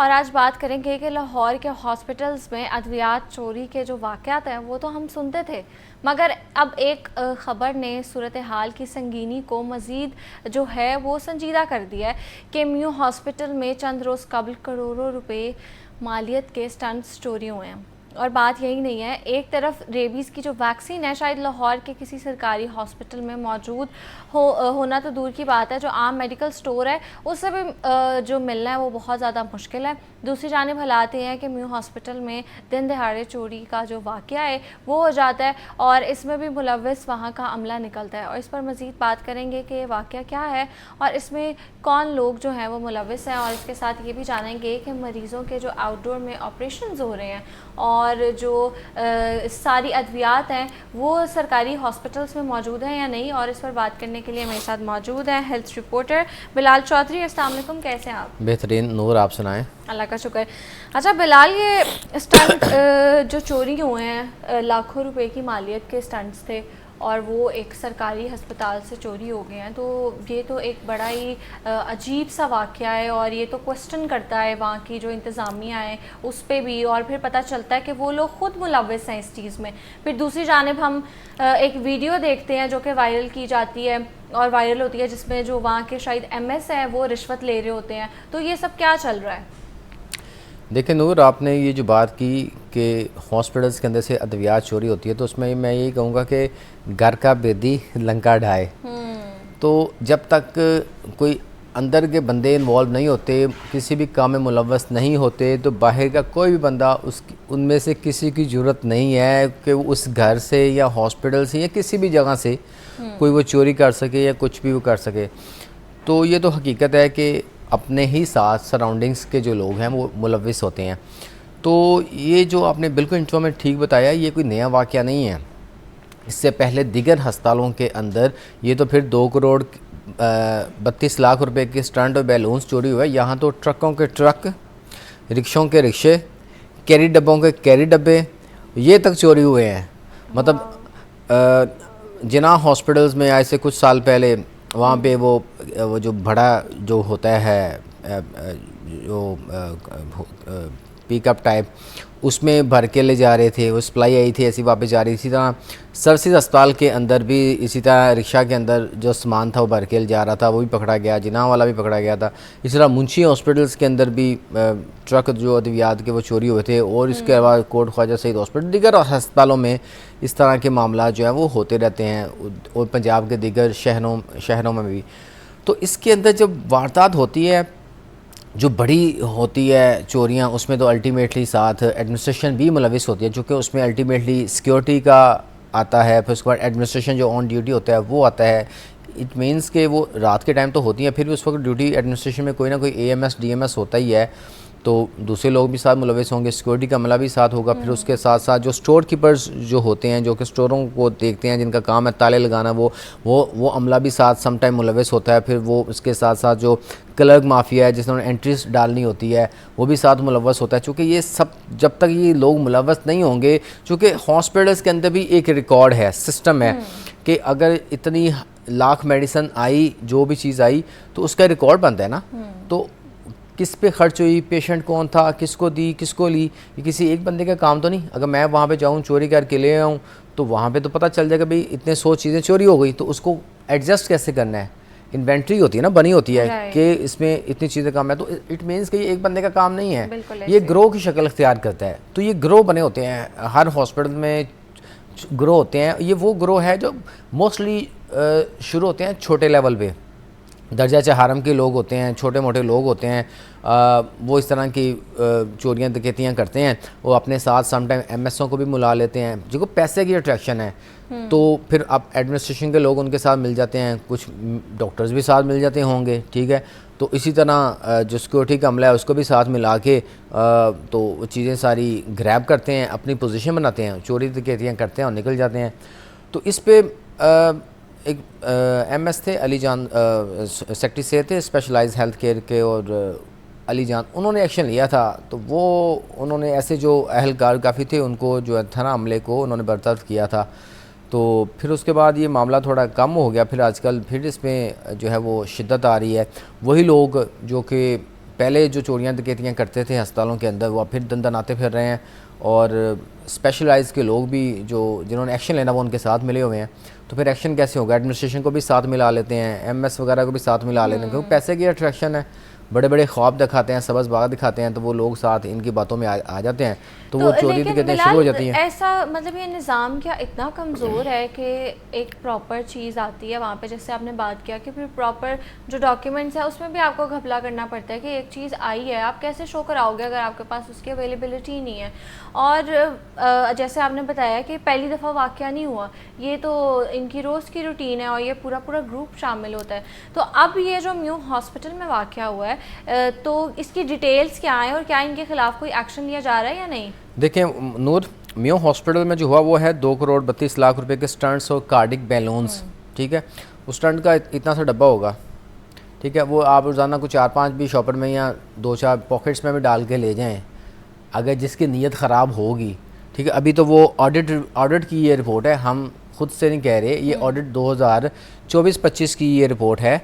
और आज बात करेंगे कि लाहौर के हॉस्पिटल्स में अद्वियात चोरी के जो वाक़यात हैं वो तो हम सुनते थे, मगर अब एक ख़बर ने सूरत हाल की संगीनी को मज़ीद जो है वो संजीदा कर दिया है कि म्यू हॉस्पिटल में चंद रोज़ कबल करोड़ों रुपए मालियत के स्टंट्स चोरी हुए हैं। और बात यही नहीं है, एक तरफ रेबीज़ की जो वैक्सीन है शायद लाहौर के किसी सरकारी हॉस्पिटल में मौजूद होना तो दूर की बात है, जो आम मेडिकल स्टोर है उससे भी जो मिलना है वो बहुत ज़्यादा मुश्किल है। दूसरी जानिब हालात ये हैं कि म्यू हॉस्पिटल में दिन दहाड़े चोरी का जो वाक़या है वो हो जाता है और इसमें भी मुलव्वस वहाँ का अमला निकलता है। और इस पर मज़ीद बात करेंगे कि ये वाक़या क्या है और इसमें कौन लोग जो हैं वो मुलव्वस हैं, और इसके साथ ये भी जानेंगे कि मरीज़ों के जो आउटडोर में ऑपरेशन हो रहे हैं और जो सारी अद्वियात हैं वो सरकारी हॉस्पिटल्स में मौजूद हैं या नहीं। और इस पर बात करने के लिए मेरे साथ मौजूद हैं हेल्थ रिपोर्टर बिलाल चौधरी। अस्सलाम वालेकुम, कैसे हैं आप? बेहतरीन, नूर, आप सुनाएं। अल्लाह का शुक्र। अच्छा बिलाल, ये स्टंट जो चोरी हुए हैं लाखों रुपए की मालियत के स्टंट्स थे और वो एक सरकारी हस्पताल से चोरी हो गए हैं, तो ये तो एक बड़ा ही अजीब सा वाक़या है और ये तो क्वेश्चन करता है वहाँ की जो इंतज़ामिया है उस पर भी, और फिर पता चलता है कि वो लोग ख़ुद मुलव्वस हैं इस चीज़ में। फिर दूसरी जानिब हम एक वीडियो देखते हैं जो कि वायरल की जाती है और वायरल होती है जिसमें जो वहाँ के शायद एमएस हैं वो रिश्वत ले रहे होते हैं। तो ये सब क्या चल रहा है? देखिए नूर, आपने ये जो बात की कि हॉस्पिटल्स के अंदर से अद्वियात चोरी होती है, तो उसमें मैं यही कहूँगा कि घर का बेदी लंका ढाए। तो जब तक कोई अंदर के बंदे इन्वॉल्व नहीं होते, किसी भी काम में मुलव्वस नहीं होते, तो बाहर का कोई भी बंदा उनमें से किसी की ज़रूरत नहीं है कि वो उस घर से या हॉस्पिटल से या किसी भी जगह से कोई वो चोरी कर सके या कुछ भी वो कर सके। तो ये तो हकीकत है कि अपने ही साथ सराउंडिंग्स के जो लोग हैं वो मुलव्वस होते हैं। तो ये जो आपने बिल्कुल इंट्रो में ठीक बताया, ये कोई नया वाक़या नहीं है। इससे पहले दिगर हस्पतालों के अंदर ये तो फिर 2 करोड़ 32 लाख रुपए के स्टंट और बैलून्स चोरी हुए। यहाँ तो ट्रकों के ट्रक, रिक्शों के रिक्शे, कैरी डब्बों के कैरी डब्बे, ये तक चोरी हुए हैं। मतलब जिना हॉस्पिटल्स में आज से कुछ साल पहले वहाँ पे वो जो बड़ा जो होता है जो पिकअप टाइप, उसमें भर के ले जा रहे थे, वो सप्लाई आई थी ऐसी वापस जा रही। इसी तरह सरसिस अस्पताल के अंदर भी इसी तरह रिक्शा के अंदर जो सामान था वो भर के ले जा रहा था, वो भी पकड़ा गया, जिना वाला भी पकड़ा गया था। इसी तरह मुंशी हॉस्पिटल्स के अंदर भी ट्रक जो अद्वियात के वो चोरी हुए थे। और इसके अलावा कोट ख्वाजा सईद हॉस्पिटल, दीगर अस्पतालों में इस तरह के मामला जो है वो होते रहते हैं, और पंजाब के दीगर शहरों में भी। तो इसके अंदर जब वारदात होती है जो बड़ी होती है चोरियां, उसमें तो अल्टीमेटली साथ एडमिनिस्ट्रेशन भी मुलविस होती है, चूँकि उसमें अल्टीमेटली सिक्योरिटी का आता है, फिर उसके बाद एडमिनिस्ट्रेशन जो ऑन ड्यूटी होता है वो आता है। इट मीन्स कि वो रात के टाइम तो होती है, फिर भी उस वक्त ड्यूटी एडमिनिस्ट्रेशन में कोई ना कोई एएमएस डीएमएस होता ही है, तो दूसरे लोग भी साथ मुलविस होंगे, सिक्योरिटी का अमला भी साथ होगा। फिर उसके साथ साथ जो स्टोर कीपर्स जो होते हैं, जो कि स्टोरों को देखते हैं, जिनका काम है ताले लगाना, वो अमला भी साथ सम टाइम मुलविस होता है। फिर वो उसके साथ साथ जो क्लर्क माफिया है जिसने एंट्रीज डालनी होती है वो भी साथ मुलव्वस होता है। चूँकि ये सब जब तक ये लोग मुलव्वस नहीं होंगे, चूँकि हॉस्पिटल्स के अंदर भी एक रिकॉर्ड है, सिस्टम है कि अगर इतनी लाख मेडिसिन आई, जो भी चीज़ आई, तो उसका रिकॉर्ड बनता है ना। तो किस पे खर्च हुई, पेशेंट कौन था, किसको दी, किसको ली, ये किसी एक बंदे का काम तो नहीं। अगर मैं वहाँ पे जाऊँ चोरी करके ले आऊँ तो वहाँ पे तो पता चल जाएगा भाई इतने 100 चीज़ें चोरी हो गई, तो उसको एडजस्ट कैसे करना है। इन्वेंट्री होती है ना, बनी होती है कि इसमें इतनी चीज़ें कम है, तो इट मीन्स कि ये एक बंदे का काम नहीं है, ये ग्रो की शक्ल इख्तियार करता है। तो ये ग्रो बने होते हैं, हर हॉस्पिटल में ग्रो होते हैं। ये वो ग्रो है जो मोस्टली शुरू होते हैं छोटे लेवल पे, दर्जा चहारम के लोग होते हैं, छोटे मोटे लोग होते हैं। वो इस तरह की चोरियाँ डकैतियाँ करते हैं। वो अपने साथ समटाइम एमएसओ को भी बुला लेते हैं, जिनको पैसे की अट्रैक्शन है। तो फिर अब एडमिनिस्ट्रेशन के लोग उनके साथ मिल जाते हैं, कुछ डॉक्टर्स भी साथ मिल जाते होंगे, ठीक है। तो इसी तरह जो सिक्योरिटी का अमला है उसको भी साथ मिला के तो वो चीज़ें सारी ग्रैब करते हैं, अपनी पोजीशन बनाते हैं, चोरी डकैतियाँ करते हैं और निकल जाते हैं। तो इस पर एक एमएस थे अली जान, सेक्रेटरी से थे स्पेशलाइज्ड हेल्थ केयर के, और अली जान, उन्होंने एक्शन लिया था। तो वो उन्होंने ऐसे जो अहलकार काफ़ी थे उनको जो था ना अमले को उन्होंने बर्तरफ किया था। तो फिर उसके बाद ये मामला थोड़ा कम हो गया। फिर आजकल फिर इसमें जो है वो शिद्दत आ रही है। वही लोग जो कि पहले जो चोरियां डकैतियां करते थे अस्पतालों के अंदर, वो फिर दंदनाते फिर रहे हैं। और स्पेशलाइज के लोग भी जो जिन्होंने एक्शन लेना वो उनके साथ मिले हुए हैं। तो फिर एक्शन कैसे होगा? एडमिनिस्ट्रेशन को भी साथ मिला लेते हैं, एमएस वगैरह को भी साथ मिला लेते हैं, क्योंकि पैसे की अट्रैक्शन है। बड़े बड़े ख्वाब दिखाते हैं, सबज बाग दिखाते हैं, तो वो लोग साथ इनकी बातों में आ जाते हैं, तो वो चोरी लेकिन डकैतियां शुरू हो जाती हैं। ऐसा मतलब ये निज़ाम क्या इतना कमज़ोर है कि एक प्रॉपर चीज़ आती है वहाँ पे, जैसे आपने बात किया कि फिर प्रॉपर जो डॉक्यूमेंट्स है उसमें भी आपको घपला करना पड़ता है कि एक चीज़ आई है, आप कैसे शो कराओगे अगर आपके पास उसकी अवेलेबिलिटी ही नहीं है। और जैसे आपने बताया कि पहली दफ़ा वाक़या नहीं हुआ, ये तो इनकी रोज़ की रूटीन है और ये पूरा पूरा ग्रुप शामिल होता है। तो अब ये जो म्यू हॉस्पिटल में वाक़या हुआ है, तो इसकी डिटेल्स क्या हैं और क्या इनके खिलाफ कोई एक्शन लिया जा रहा है या नहीं? देखिए नूर, म्यू हॉस्पिटल में जो हुआ वो है 2 करोड़ 32 लाख रुपए के स्टंट्स और कार्डिक बैलून्स। ठीक है, उस स्टंट का इतना सा डब्बा होगा। ठीक है, वो आप रोज़ाना कुछ 4-5 भी शॉपर में या 2-4 पॉकेट्स में भी डाल के ले जाएं, अगर जिसकी नीयत ख़राब होगी। ठीक है, अभी तो वो ऑडिट की ये रिपोर्ट है, हम खुद से नहीं कह रहे, ये ऑडिट 2024-25 की ये रिपोर्ट है।